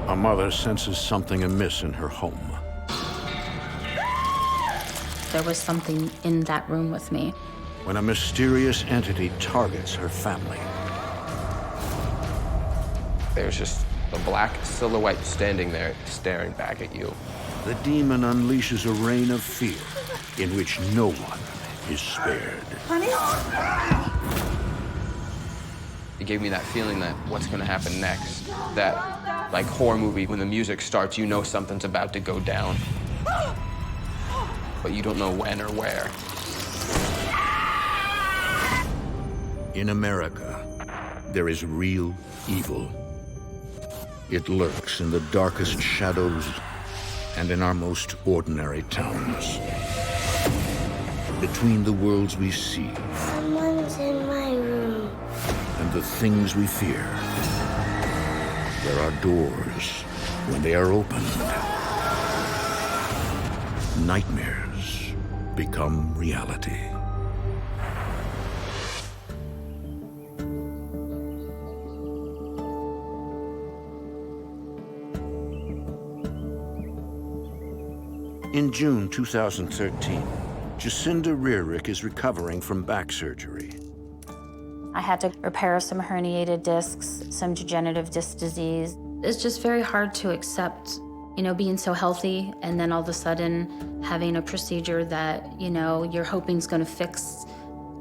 A mother senses something amiss in her home. There was something in that room with me. When a mysterious entity targets her family. There's just a black silhouette standing there, staring back at you. The demon unleashes a reign of fear in which no one is spared. Honey? It gave me that feeling that what's gonna happen next? That, like horror movie, when the music starts, you know something's about to go down. But you don't know when or where. In America, there is real evil. It lurks in the darkest shadows and in our most ordinary towns. Between the worlds we see Someone's in my room. and the things we fear, there are doors. When they are opened, nightmares become reality. In June 2013, Jacinda Rearick is recovering from back surgery. I had to repair some herniated discs, some degenerative disc disease. It's just very hard to accept, you know, being so healthy and then all of a sudden having a procedure that, you know, you're hoping is going to fix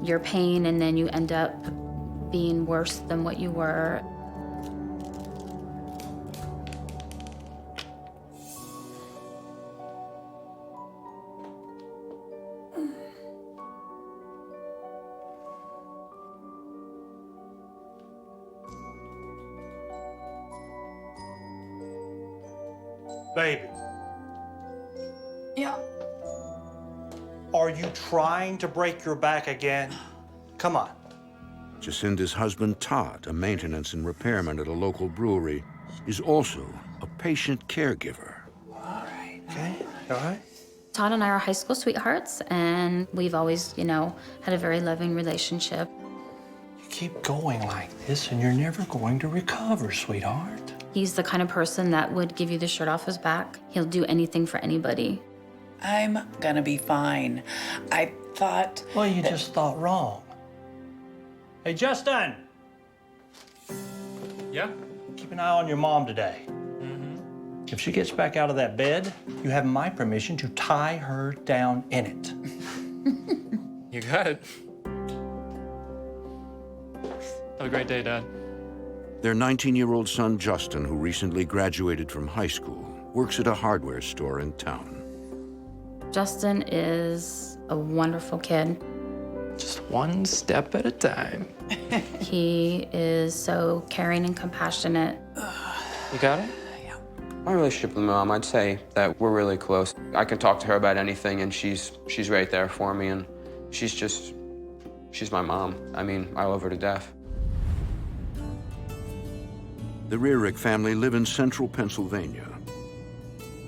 your pain and then you end up being worse than what you were. Baby. Yeah. Are you trying to break your back again? Come on. Jacinda's husband, Todd, a maintenance and repairman at a local brewery, is also a patient caregiver. All right. Okay, all right. Todd and I are high school sweethearts, and we've always, you know, had a very loving relationship. You keep going like this and you're never going to recover, sweetheart. He's the kind of person that would give you the shirt off his back. He'll do anything for anybody. I'm gonna be fine. I thought. Well, you just thought wrong. Hey, Justin! Yeah? Keep an eye on your mom today. If she gets back out of that bed, you have my permission to tie her down in it. You got it. Have a great day, Dad. Their 19-year-old son, Justin, who recently graduated from high school, works at a hardware store in town. Justin is a wonderful kid. Just one step at a time. He is so caring and compassionate. You got it? Yeah. My relationship with my mom, I'd say that we're really close. I can talk to her about anything and she's right there for me, and she's my mom. I mean, I love her to death. The Rearick family live in central Pennsylvania.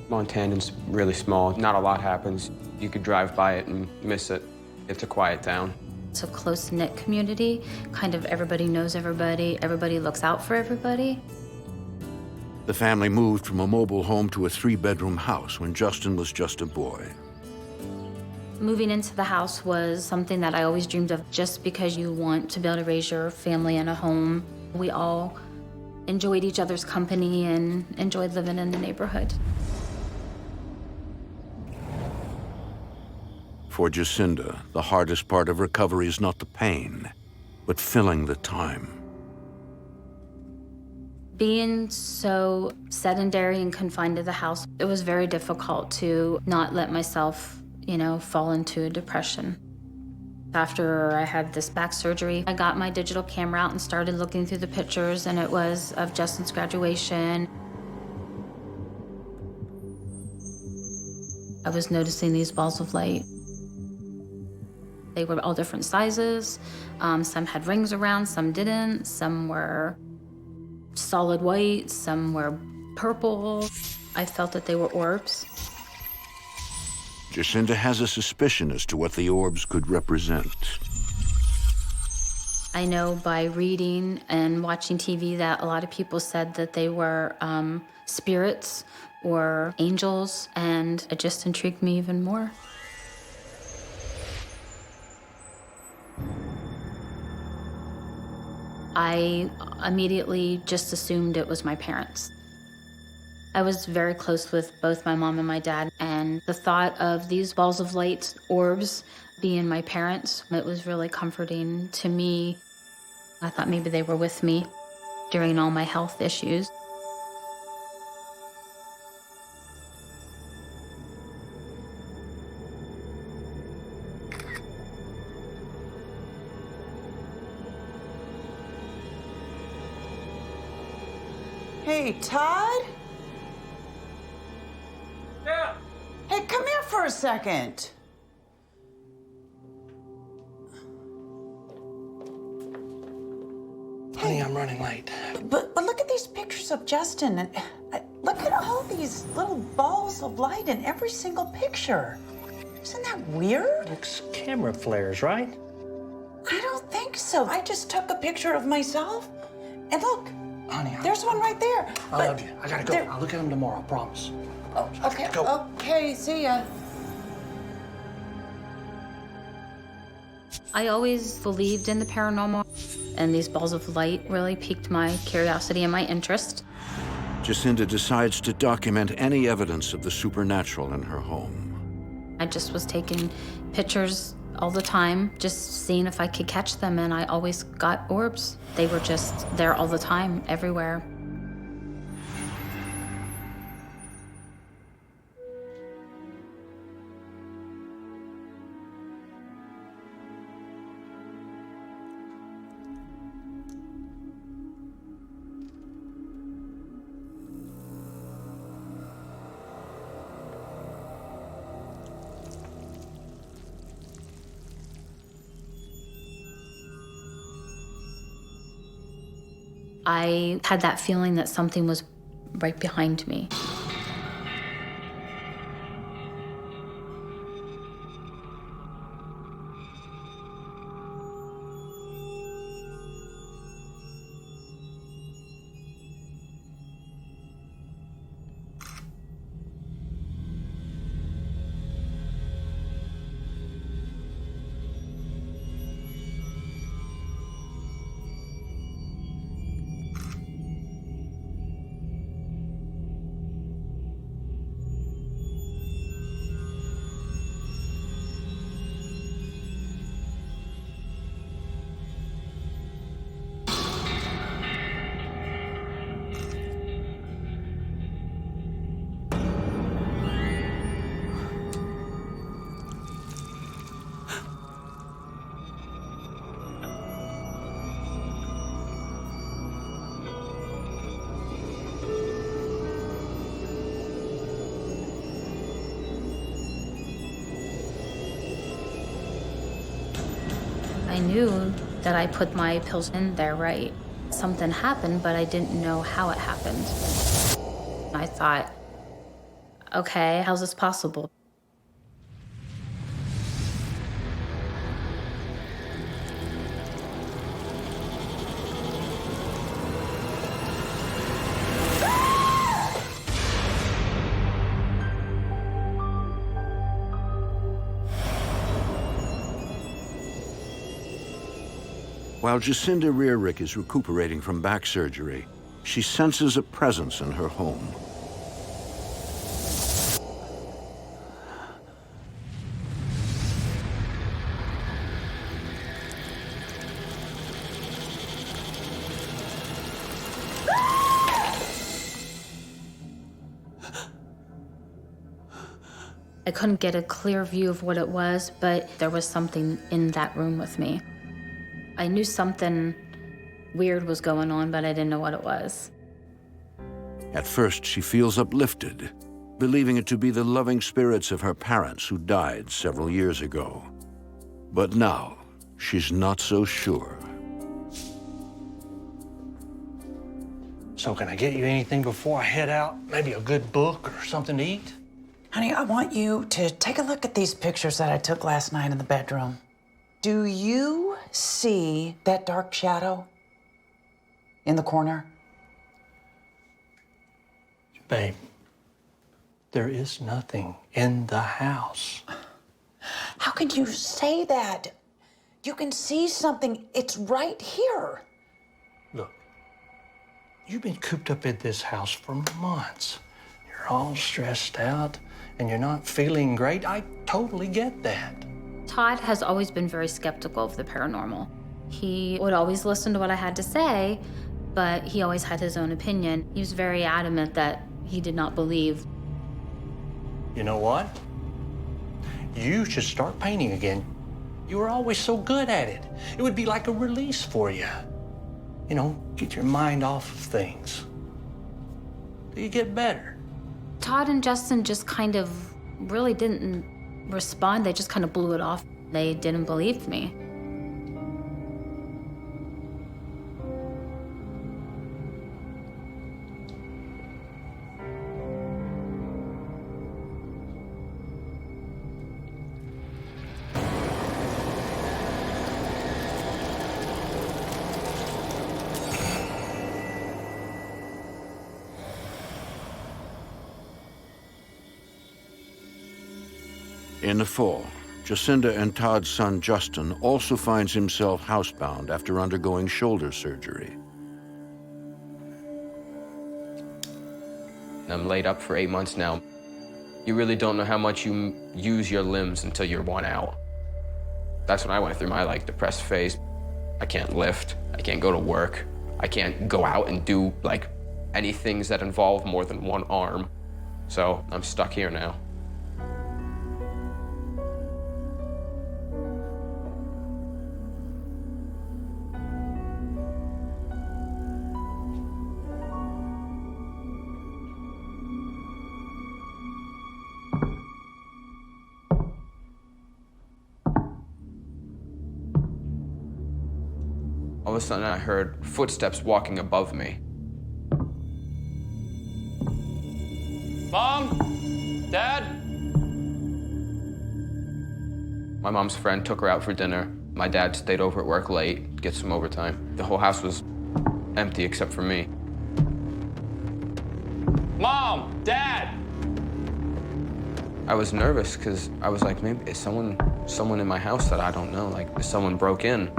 Montanan's really small. Not a lot happens. You could drive by it and miss it. It's a quiet town. It's a close-knit community. Kind of everybody knows everybody. Everybody looks out for everybody. The family moved from a mobile home to a 3-bedroom house when Justin was just a boy. Moving into the house was something that I always dreamed of, just because you want to be able to raise your family in a home. We all enjoyed each other's company and enjoyed living in the neighborhood. For Jacinda, the hardest part of recovery is not the pain, but filling the time. Being so sedentary and confined to the house, it was very difficult to not let myself, you know, fall into a depression. After I had this back surgery, I got my digital camera out and started looking through the pictures, and it was of Justin's graduation. I was noticing these balls of light. They were all different sizes. Some had rings around, some didn't. Some were solid white, some were purple. I felt that they were orbs. Jacinda has a suspicion as to what the orbs could represent. I know by reading and watching TV that a lot of people said that they were spirits or angels, and it just intrigued me even more. I immediately just assumed it was my parents. I was very close with both my mom and my dad, and the thought of these balls of light, orbs, being my parents, it was really comforting to me. I thought maybe they were with me during all my health issues. Hey, Todd? Yeah. Hey, come here for a second. Honey, I'm running late. But look at these pictures of Justin, and look at all these little balls of light in every single picture. Isn't that weird? It's camera flares, right? I don't think so. I just took a picture of myself, and look, Honey, there's one right there. I love you. I gotta go. there- I'll look at them tomorrow, I promise. Oh, okay, Go. okay, see ya. I always believed in the paranormal, and these balls of light really piqued my curiosity and my interest. Jacinda decides to document any evidence of the supernatural in her home. I just was taking pictures all the time, just seeing if I could catch them, and I always got orbs. They were just there all the time, everywhere. I had that feeling that something was right behind me. I knew that I put my pills in there right. Something happened, but I didn't know how it happened. I thought, okay, how's this possible? While Jacinda Rearick is recuperating from back surgery, she senses a presence in her home. I couldn't get a clear view of what it was, but there was something in that room with me. I knew something weird was going on, but I didn't know what it was. At first, she feels uplifted, believing it to be the loving spirits of her parents who died several years ago. But now, she's not so sure. So can I get you anything before I head out? Maybe a good book or something to eat? Honey, I want you to take a look at these pictures that I took last night in the bedroom. Do you see that dark shadow in the corner? Babe, there is nothing in the house. How can you say that? You can see something. It's right here. Look, you've been cooped up in this house for months. You're all stressed out and you're not feeling great. I totally get that. Todd has always been very skeptical of the paranormal. He would always listen to what I had to say, but he always had his own opinion. He was very adamant that he did not believe. You know what? You should start painting again. You were always so good at it. It would be like a release for you. You know, get your mind off of things. Do you get better? Todd and Justin just kind of really didn't respond. They just kind of blew it off. They didn't believe me. In the fall, Jacinda and Todd's son Justin also finds himself housebound after undergoing shoulder surgery. I'm laid up for 8 months now. You really don't know how much you use your limbs until you're worn out. That's when I went through my depressed phase. I can't lift, I can't go to work, I can't go out and do any things that involve more than one arm. So I'm stuck here now. All of a sudden, I heard footsteps walking above me. Mom? Dad? My mom's friend took her out for dinner. My dad stayed over at work late, get some overtime. The whole house was empty except for me. Mom! Dad! I was nervous because I was like, maybe is someone in my house that I don't know? Is someone broke in?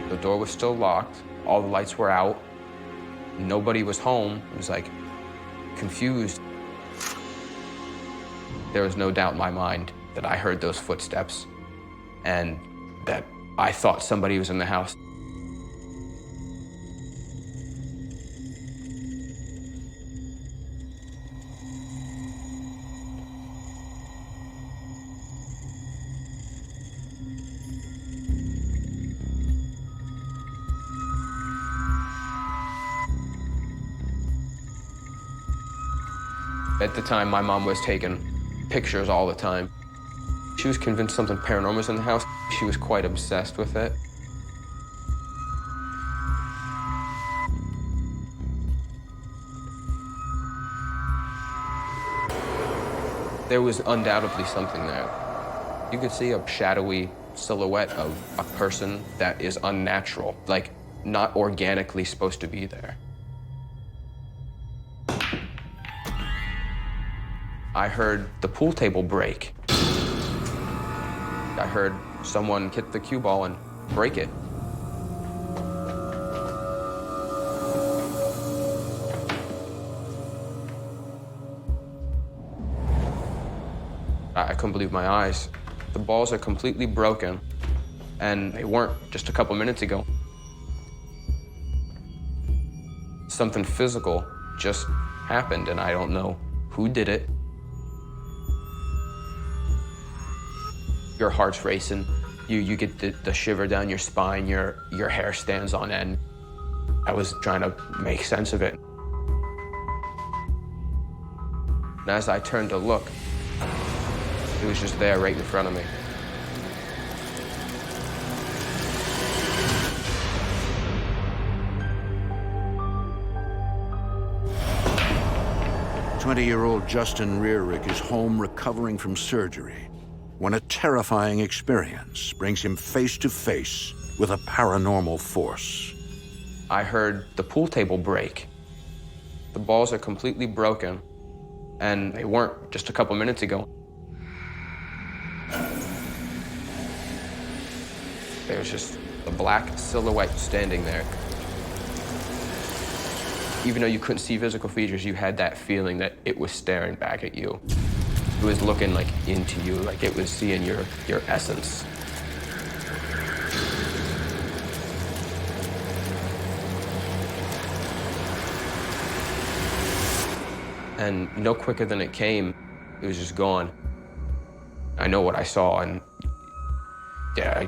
The door was still locked. All the lights were out. Nobody was home. It was confused. There was no doubt in my mind that I heard those footsteps and that I thought somebody was in the house. At the time, my mom was taking pictures all the time. She was convinced something paranormal was in the house. She was quite obsessed with it. There was undoubtedly something there. You could see a shadowy silhouette of a person that is unnatural, not organically supposed to be there. I heard the pool table break. I heard someone hit the cue ball and break it. I couldn't believe my eyes. The balls are completely broken, and they weren't just a couple minutes ago. Something physical just happened, and I don't know who did it. Your heart's racing. You get the shiver down your spine, your hair stands on end. I was trying to make sense of it. And as I turned to look, it was just there right in front of me. "20-year-old Jacinda Rearick is home recovering from surgery when a terrifying experience brings him face to face with a paranormal force. I heard the pool table break. The balls are completely broken, and they weren't just a couple minutes ago. There's just a black silhouette standing there. Even though you couldn't see physical features, you had that feeling that it was staring back at you. It was looking like into you, like it was seeing your essence. And no quicker than it came, it was just gone. I know what I saw, and yeah,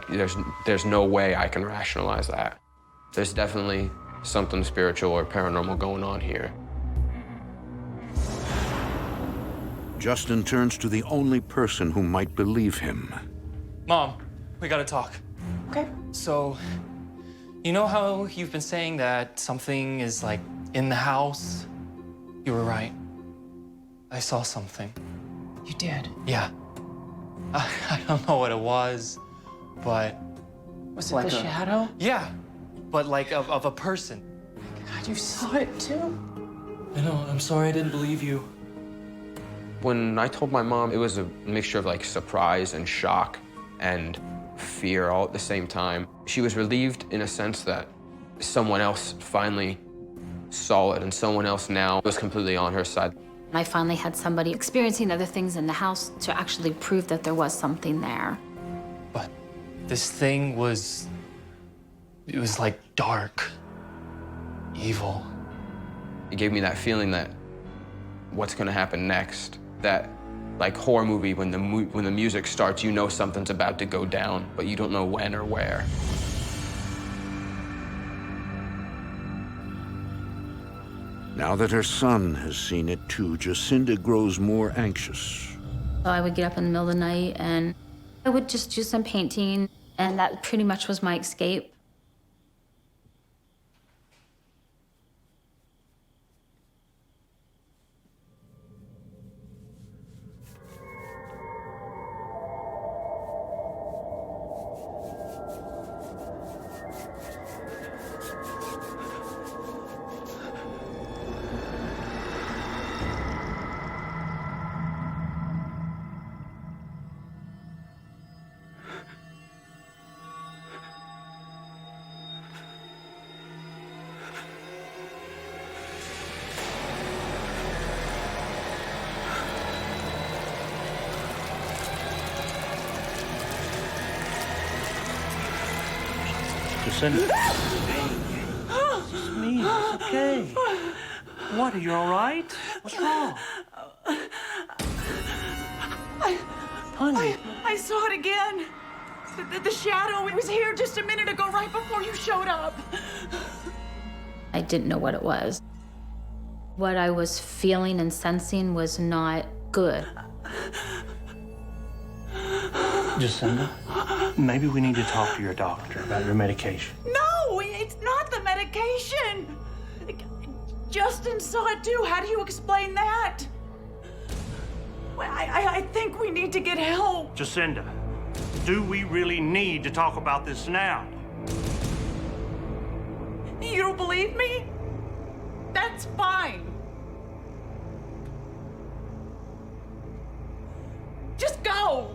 there's no way I can rationalize that. There's definitely something spiritual or paranormal going on here. Justin turns to the only person who might believe him. Mom, we gotta talk. Okay. So, you know how you've been saying that something is like in the house? You were right. I saw something. You did? Yeah. I don't know what it was, but... Was it the shadow? Yeah, but like of a person. God, you saw it too? I know, I'm sorry I didn't believe you. When I told my mom, it was a mixture of like surprise and shock and fear all at the same time. She was relieved in a sense that someone else finally saw it and someone else now was completely on her side. I finally had somebody experiencing other things in the house to actually prove that there was something there. But this thing was... It was like dark, evil. It gave me that feeling that what's gonna happen next? That like horror movie when the music starts, you know something's about to go down, but you don't know when or where. Now that her son has seen it too, Jacinda grows more anxious. So I would get up in the middle of the night and I would just do some painting, and that pretty much was my escape. Jacinda. It's just me. It's okay. What, are you all right? What's wrong? Honey. I saw it again. The shadow, it was here just a minute ago, right before you showed up. I didn't know what it was. What I was feeling and sensing was not good. Jacinda, maybe we need to talk to your doctor about your medication. No, it's not the medication. Justin saw it too. How do you explain that? Well, I think we need to get help. Jacinda, do we really need to talk about this now? You don't believe me? That's fine. Just go!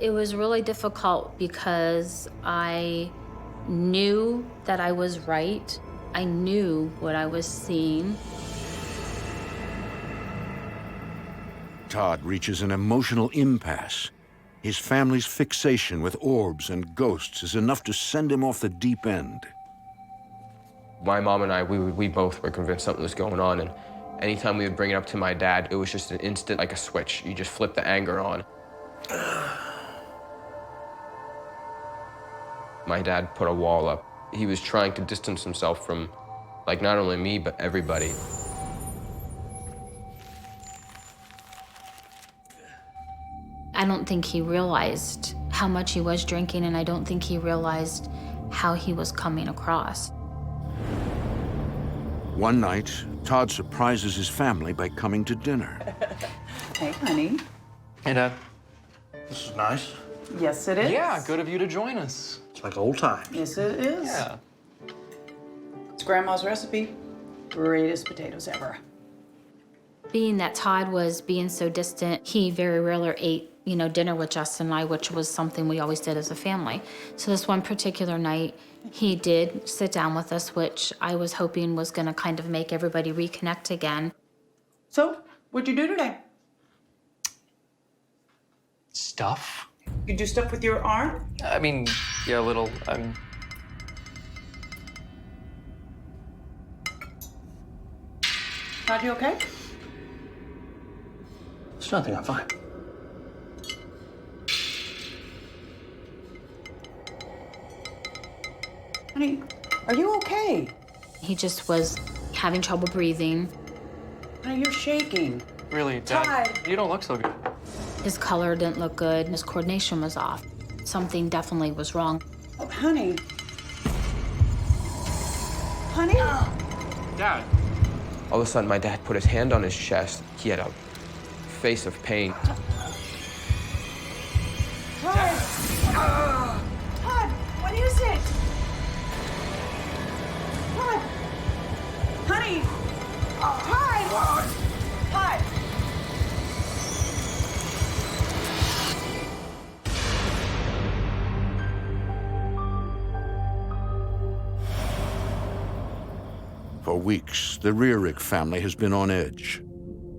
It was really difficult because I knew that I was right. I knew what I was seeing. Todd reaches an emotional impasse. His family's fixation with orbs and ghosts is enough to send him off the deep end. My mom and I, we both were convinced something was going on, and anytime we would bring it up to my dad, it was just an instant, like a switch. You just flip the anger on. My dad put a wall up. He was trying to distance himself from, like, not only me, but everybody. I don't think he realized how much he was drinking, and I don't think he realized how he was coming across. One night, Todd surprises his family by coming to dinner. Hey, honey. Hey, Dad. This is nice. Yes, it is. Yeah, good of you to join us. It's like old times. Yes, it is. Yeah. It's Grandma's recipe. Greatest potatoes ever. Being that Todd was being so distant, he very rarely ate, dinner with Justin and I, which was something we always did as a family. So this one particular night, he did sit down with us, which I was hoping was gonna kind of make everybody reconnect again. So, what'd you do today? Stuff? You do stuff with your arm? I mean, yeah, a little. Todd, you okay? It's nothing, I'm fine. Honey, are you okay? He just was having trouble breathing. Honey, you're shaking. Really, Dad, Todd. you don't look so good. His color didn't look good, his coordination was off. Something definitely was wrong. Oh, honey. Honey? Dad. All of a sudden, my dad put his hand on his chest. He had a face of pain. Todd! Todd, what is it? Todd! Honey! Todd! Todd! For weeks, the Rearick family has been on edge.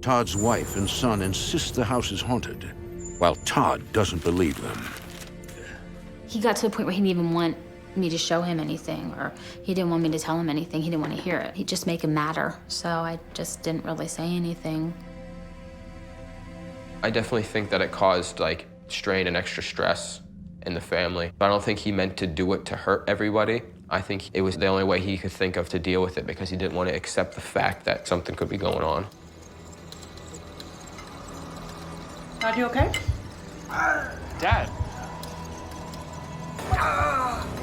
Todd's wife and son insist the house is haunted, while Todd doesn't believe them. He got to the point where he didn't even want me to show him anything, or he didn't want me to tell him anything. He didn't want to hear it. He'd just make it matter. So I just didn't really say anything. I definitely think that it caused, like, strain and extra stress in the family. But I don't think he meant to do it to hurt everybody. I think it was the only way he could think of to deal with it, because he didn't want to accept the fact that something could be going on. Todd, you okay? Dad.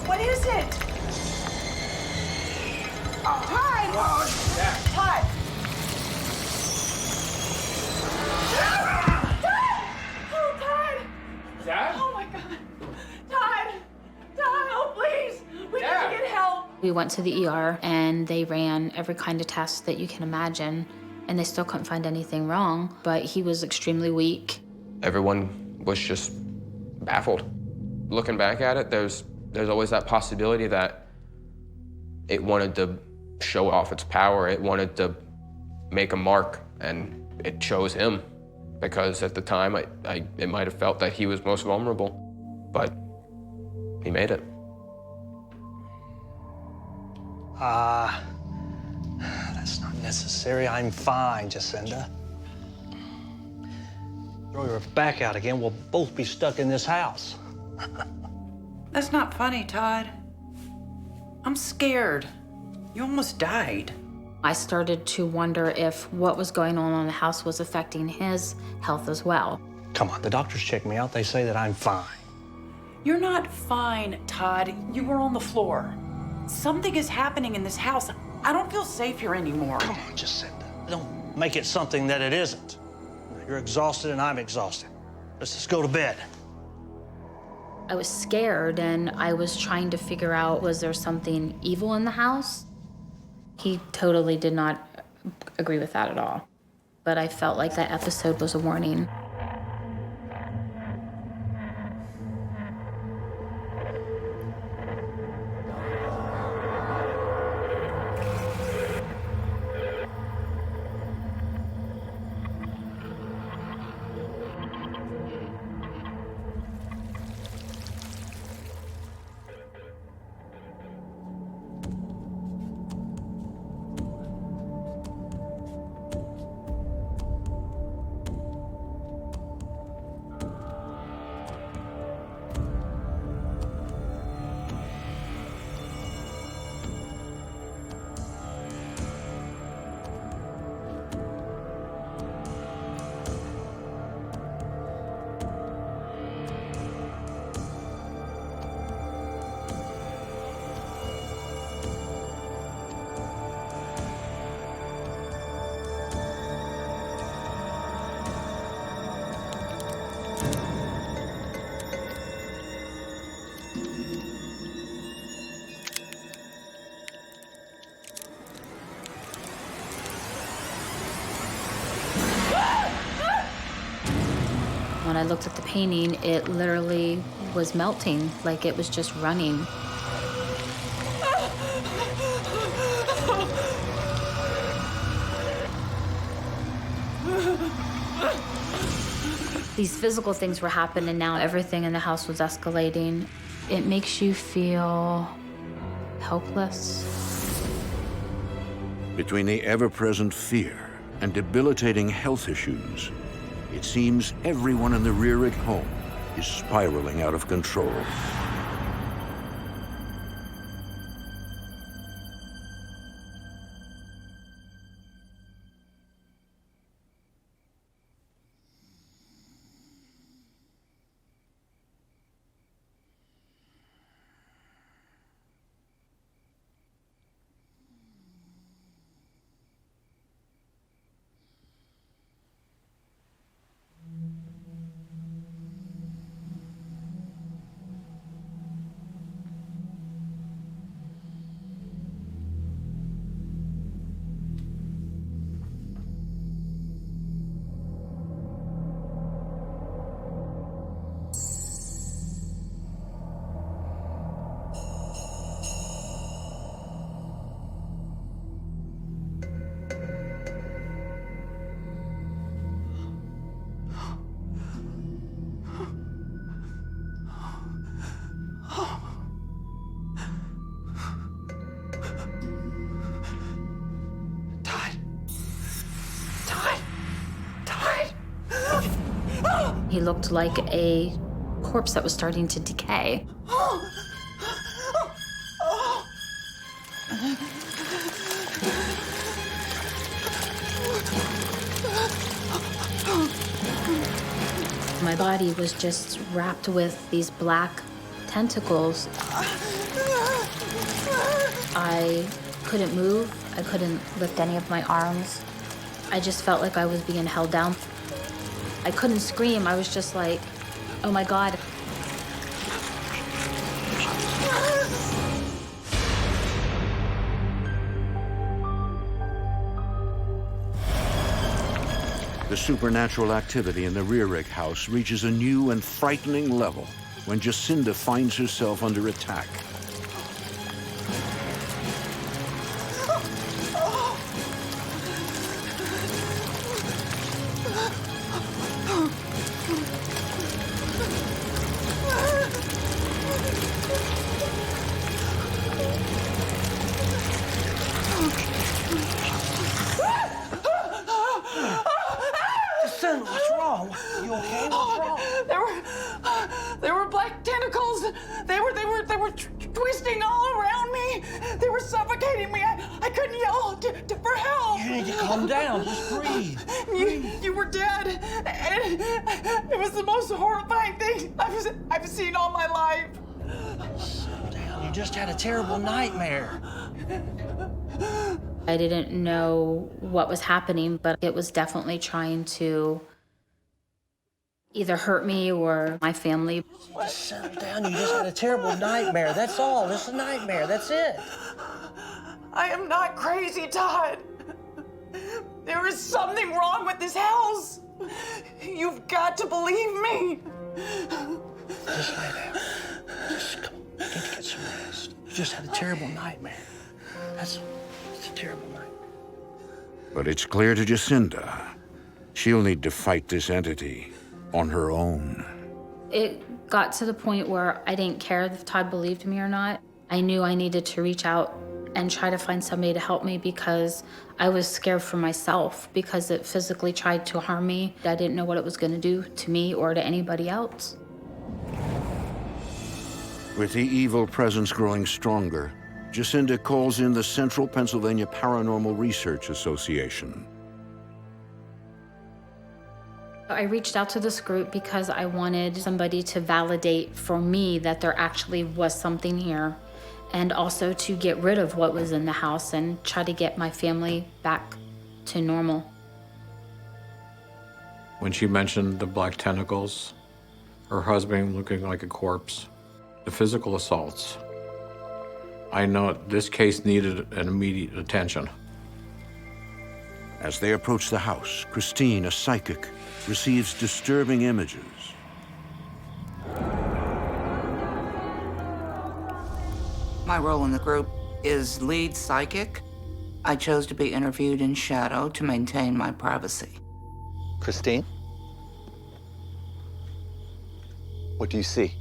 What is it? Todd! Todd! Oh, Todd! Dad? Oh, my God. Todd! Todd, oh, please! We need to get help! We went to the ER and they ran every kind of test that you can imagine, and they still couldn't find anything wrong, but he was extremely weak. Everyone was just baffled. Looking back at it, there's always that possibility that it wanted to show off its power. It wanted to make a mark, and it chose him, because at the time, it might have felt that he was most vulnerable, but he made it. That's not necessary. I'm fine, Jacinda. Throw your back out again, we'll both be stuck in this house. That's not funny, Todd. I'm scared. You almost died. I started to wonder if what was going on in the house was affecting his health as well. Come on, the doctors check me out. They say that I'm fine. You're not fine, Todd. You were on the floor. Something is happening in this house. I don't feel safe here anymore. Come on, Jacinda. Don't make it something that it isn't. You're exhausted and I'm exhausted. Let's just go to bed. I was scared and I was trying to figure out, was there something evil in the house? He totally did not agree with that at all. But I felt like that episode was a warning. When I looked at the painting, it literally was melting, like it was just running. These physical things were happening now. Everything in the house was escalating. It makes you feel helpless. Between the ever-present fear and debilitating health issues, it seems everyone in the Rearick home is spiraling out of control. He looked like a corpse that was starting to decay. My body was just wrapped with these black tentacles. I couldn't move. I couldn't lift any of my arms. I just felt like I was being held down. I couldn't scream. I was just like, oh my God. The supernatural activity in the Rearick house reaches a new and frightening level when Jacinda finds herself under attack. What's wrong? You okay? What's wrong? There were black tentacles. They were twisting all around me. They were suffocating me. I couldn't yell for help. You need to calm down. Just breathe. You were dead. And it was the most horrifying thing I've seen all my life. Settle down. You just had a terrible nightmare. I didn't know what was happening, but it was definitely trying to either hurt me or my family. Just settle down. You just had a terrible nightmare. That's all. It's a nightmare. That's it. I am not crazy, Todd. There is something wrong with this house. You've got to believe me. Just lay down. Just come on. You need to get some rest. You just had a terrible nightmare. It's a terrible nightmare. But it's clear to Jacinda, she'll need to fight this entity on her own. It got to the point where I didn't care if Todd believed me or not. I knew I needed to reach out and try to find somebody to help me because I was scared for myself because it physically tried to harm me. I didn't know what it was going to do to me or to anybody else. With the evil presence growing stronger, Jacinda calls in the Central Pennsylvania Paranormal Research Association. I reached out to this group because I wanted somebody to validate for me that there actually was something here, and also to get rid of what was in the house and try to get my family back to normal. When she mentioned the black tentacles, her husband looking like a corpse, the physical assaults, I know this case needed an immediate attention. As they approach the house, Christine, a psychic, receives disturbing images. My role in the group is lead psychic. I chose to be interviewed in shadow to maintain my privacy. Christine? What do you see?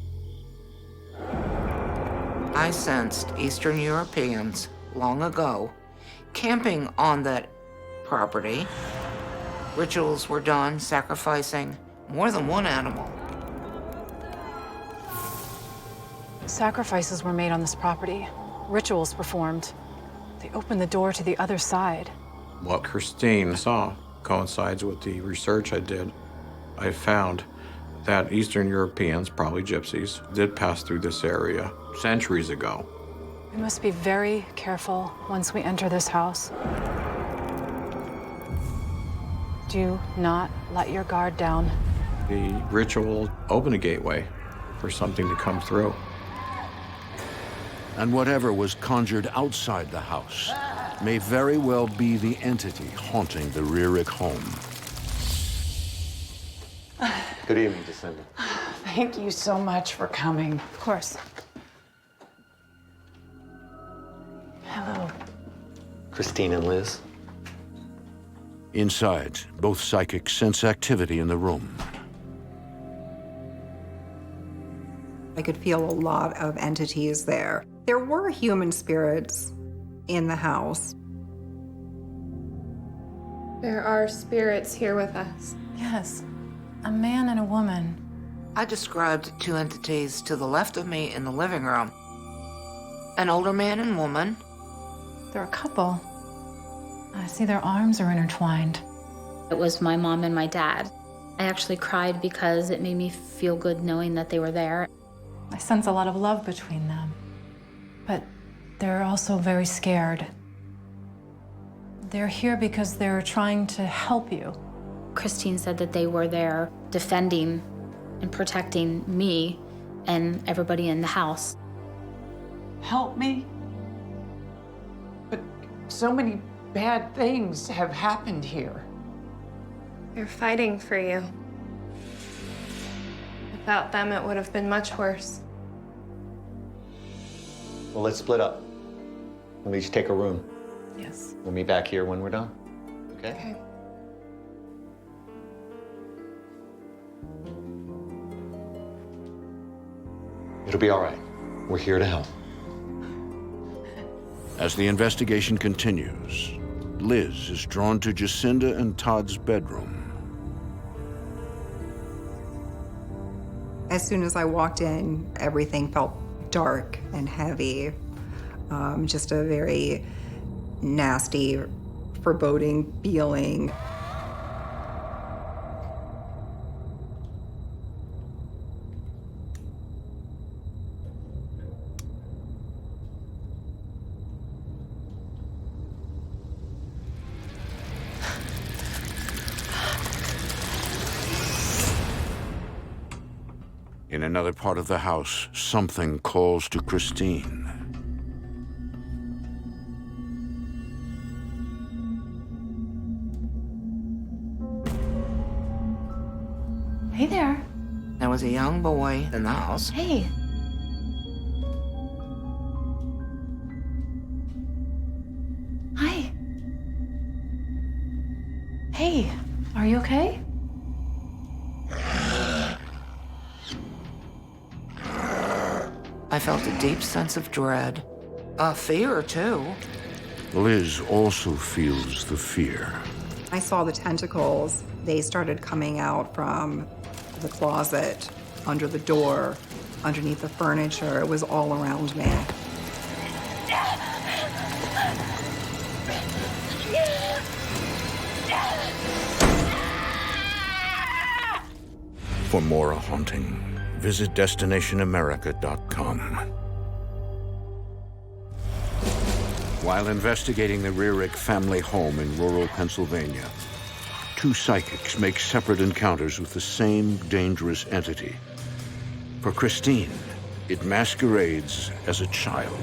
I sensed Eastern Europeans long ago camping on that property. Rituals were done sacrificing more than one animal. Sacrifices were made on this property. Rituals performed. They opened the door to the other side. What Christine saw coincides with the research I did. I found that Eastern Europeans, probably gypsies, did pass through this area centuries ago. We must be very careful once we enter this house. Do not let your guard down. The ritual opened a gateway for something to come through. And whatever was conjured outside the house may very well be the entity haunting the Rearick home. Good evening, Jacinda. Thank you so much for coming. Of course. Hello. Christine and Liz. Inside, both psychics sense activity in the room. I could feel a lot of entities there. There were human spirits in the house. There are spirits here with us. Yes, a man and a woman. I described two entities to the left of me in the living room. An older man and woman. They're a couple. I see their arms are intertwined. It was my mom and my dad. I actually cried because it made me feel good knowing that they were there. I sense a lot of love between them. But they're also very scared. They're here because they're trying to help you. Christine said that they were there defending and protecting me and everybody in the house. Help me? But so many bad things have happened here. They're fighting for you. Without them, it would have been much worse. Well, let's split up. We'll each take a room. Yes. We'll meet back here when we're done. Okay? Okay. It'll be all right. We're here to help. As the investigation continues, Liz is drawn to Jacinda and Todd's bedroom. As soon as I walked in, everything felt dark and heavy. Just a very nasty, foreboding feeling. In another part of the house, something calls to Christine. Hey there. There was a young boy in the house. Hey. Hi. Hey, are you okay? I felt a deep sense of dread. Fear, too. Liz also feels the fear. I saw the tentacles. They started coming out from the closet, under the door, underneath the furniture. It was all around me. For more AHaunting, visit destinationamerica.com. While investigating the Rearick family home in rural Pennsylvania, two psychics make separate encounters with the same dangerous entity. For Christine, it masquerades as a child.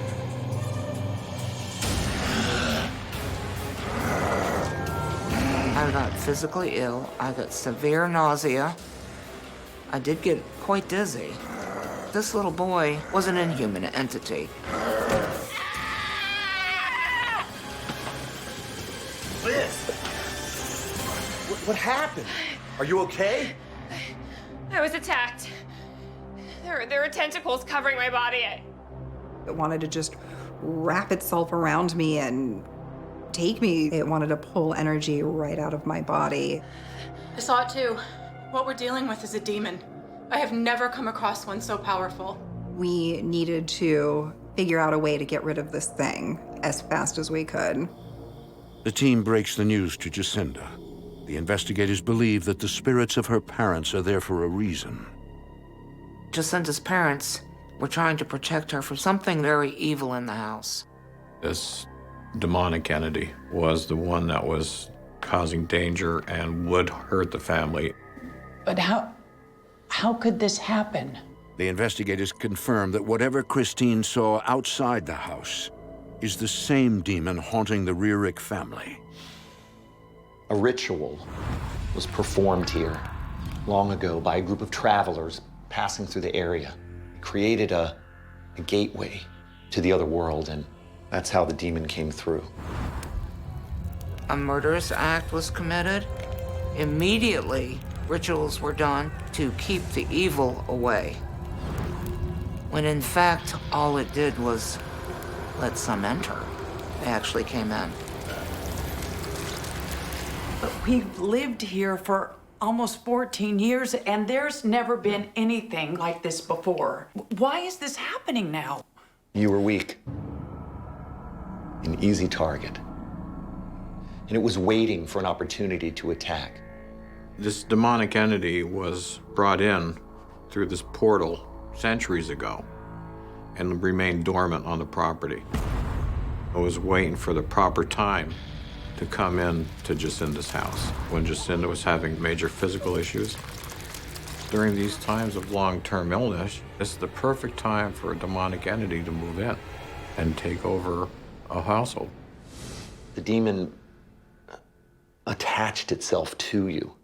got physically ill. I got severe nausea. I did get quite dizzy. This little boy was an inhuman entity. Liz! What happened? Are you okay? I was attacked. There were tentacles covering my body. It wanted to just wrap itself around me and take me. It wanted to pull energy right out of my body. I saw it too. What we're dealing with is a demon. I have never come across one so powerful. We needed to figure out a way to get rid of this thing as fast as we could. The team breaks the news to Jacinda. The investigators believe that the spirits of her parents are there for a reason. Jacinda's parents were trying to protect her from something very evil in the house. This demonic entity was the one that was causing danger and would hurt the family. But how could this happen? The investigators confirm that whatever Christine saw outside the house is the same demon haunting the Rearick family. A ritual was performed here long ago by a group of travelers passing through the area. It created a gateway to the other world, and that's how the demon came through. A murderous act was committed. Immediately, rituals were done to keep the evil away. When in fact, all it did was let some enter. They actually came in. But we've lived here for almost 14 years, and there's never been anything like this before. Why is this happening now? You were weak, an easy target, and it was waiting for an opportunity to attack. This demonic entity was brought in through this portal centuries ago and remained dormant on the property. I was waiting for the proper time to come in to Jacinda's house when Jacinda was having major physical issues. During these times of long-term illness, this is the perfect time for a demonic entity to move in and take over a household. The demon attached itself to you.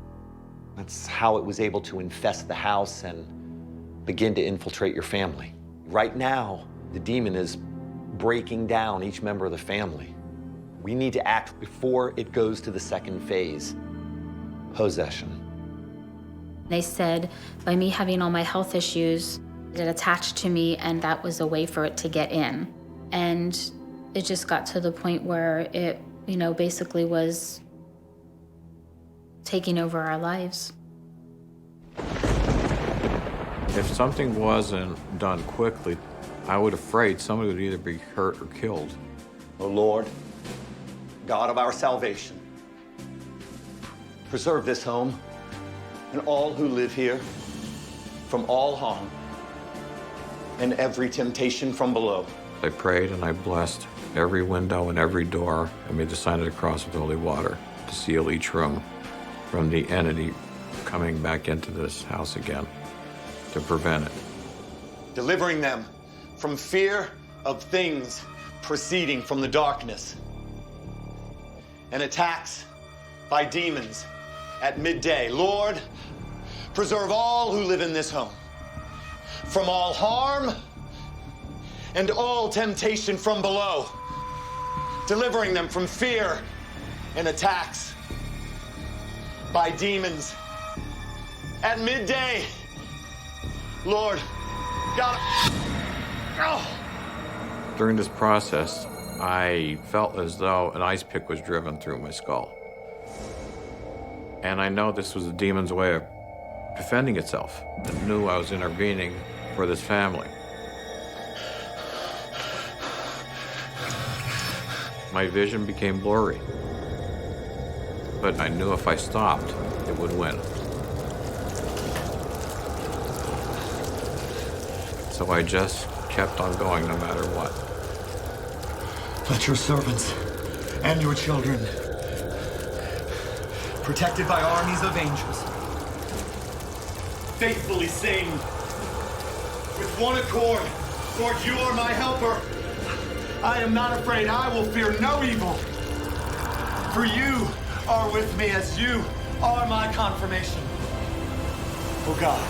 That's how it was able to infest the house and begin to infiltrate your family. Right now, the demon is breaking down each member of the family. We need to act before it goes to the second phase, possession. They said by me having all my health issues, it attached to me, and that was a way for it to get in. And it just got to the point where it, basically was taking over our lives. If something wasn't done quickly, I was afraid somebody would either be hurt or killed. O Lord, God of our salvation, preserve this home and all who live here from all harm and every temptation from below. I prayed and I blessed every window and every door and made the sign of the cross with holy water to seal each room from the entity coming back into this house again, to prevent it. Delivering them from fear of things proceeding from the darkness and attacks by demons at midday. Lord, preserve all who live in this home from all harm and all temptation from below, delivering them from fear and attacks by demons at midday. Lord, God. Oh. During this process, I felt as though an ice pick was driven through my skull. And I know this was the demon's way of defending itself. It knew I was intervening for this family. My vision became blurry. But I knew if I stopped, it would win. So I just kept on going no matter what. Let your servants and your children, protected by armies of angels, faithfully sing with one accord, Lord, you are my helper. I am not afraid. I will fear no evil. For you are with me as you are my confirmation. Oh God,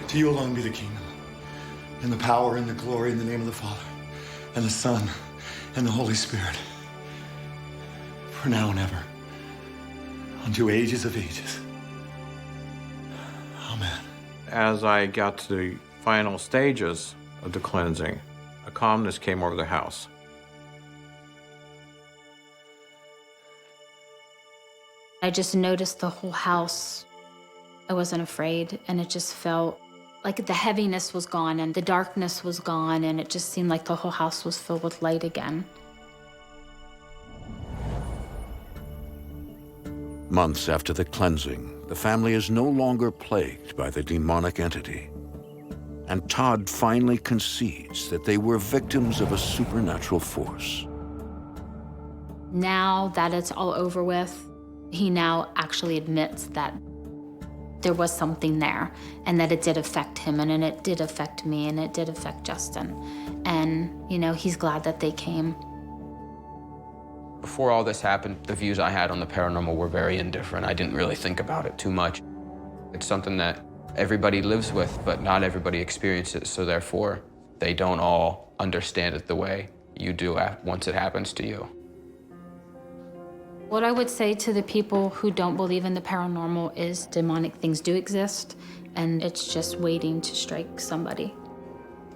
to you alone be the kingdom, and the power and the glory in the name of the Father, and the Son, and the Holy Spirit, for now and ever, unto ages of ages. Amen. As I got to the final stages of the cleansing, a calmness came over the house. I just noticed the whole house. I wasn't afraid, and it just felt like the heaviness was gone and the darkness was gone, and it just seemed like the whole house was filled with light again. Months after the cleansing, the family is no longer plagued by the demonic entity. And Todd finally concedes that they were victims of a supernatural force. Now that it's all over with, he now actually admits that there was something there and that it did affect him, and it did affect me, and it did affect Justin. And, you know, he's glad that they came. Before all this happened, the views I had on the paranormal were very indifferent. I didn't really think about it too much. It's something that everybody lives with, but not everybody experiences it, so therefore they don't all understand it the way you do once it happens to you. What I would say to the people who don't believe in the paranormal is demonic things do exist, and it's just waiting to strike somebody.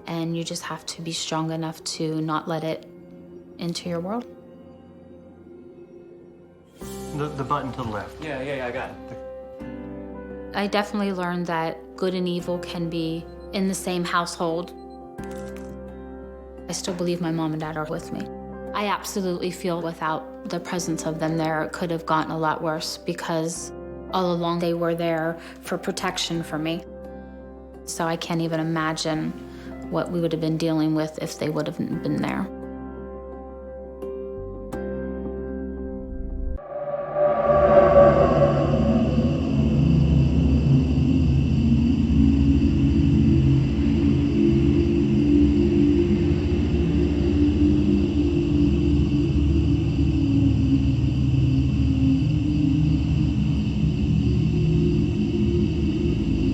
And you just have to be strong enough to not let it into your world. The button to the left. Yeah, I got it. I definitely learned that good and evil can be in the same household. I still believe my mom and dad are with me. I absolutely feel without the presence of them there, it could have gotten a lot worse, because all along they were there for protection for me. So I can't even imagine what we would have been dealing with if they would have been there.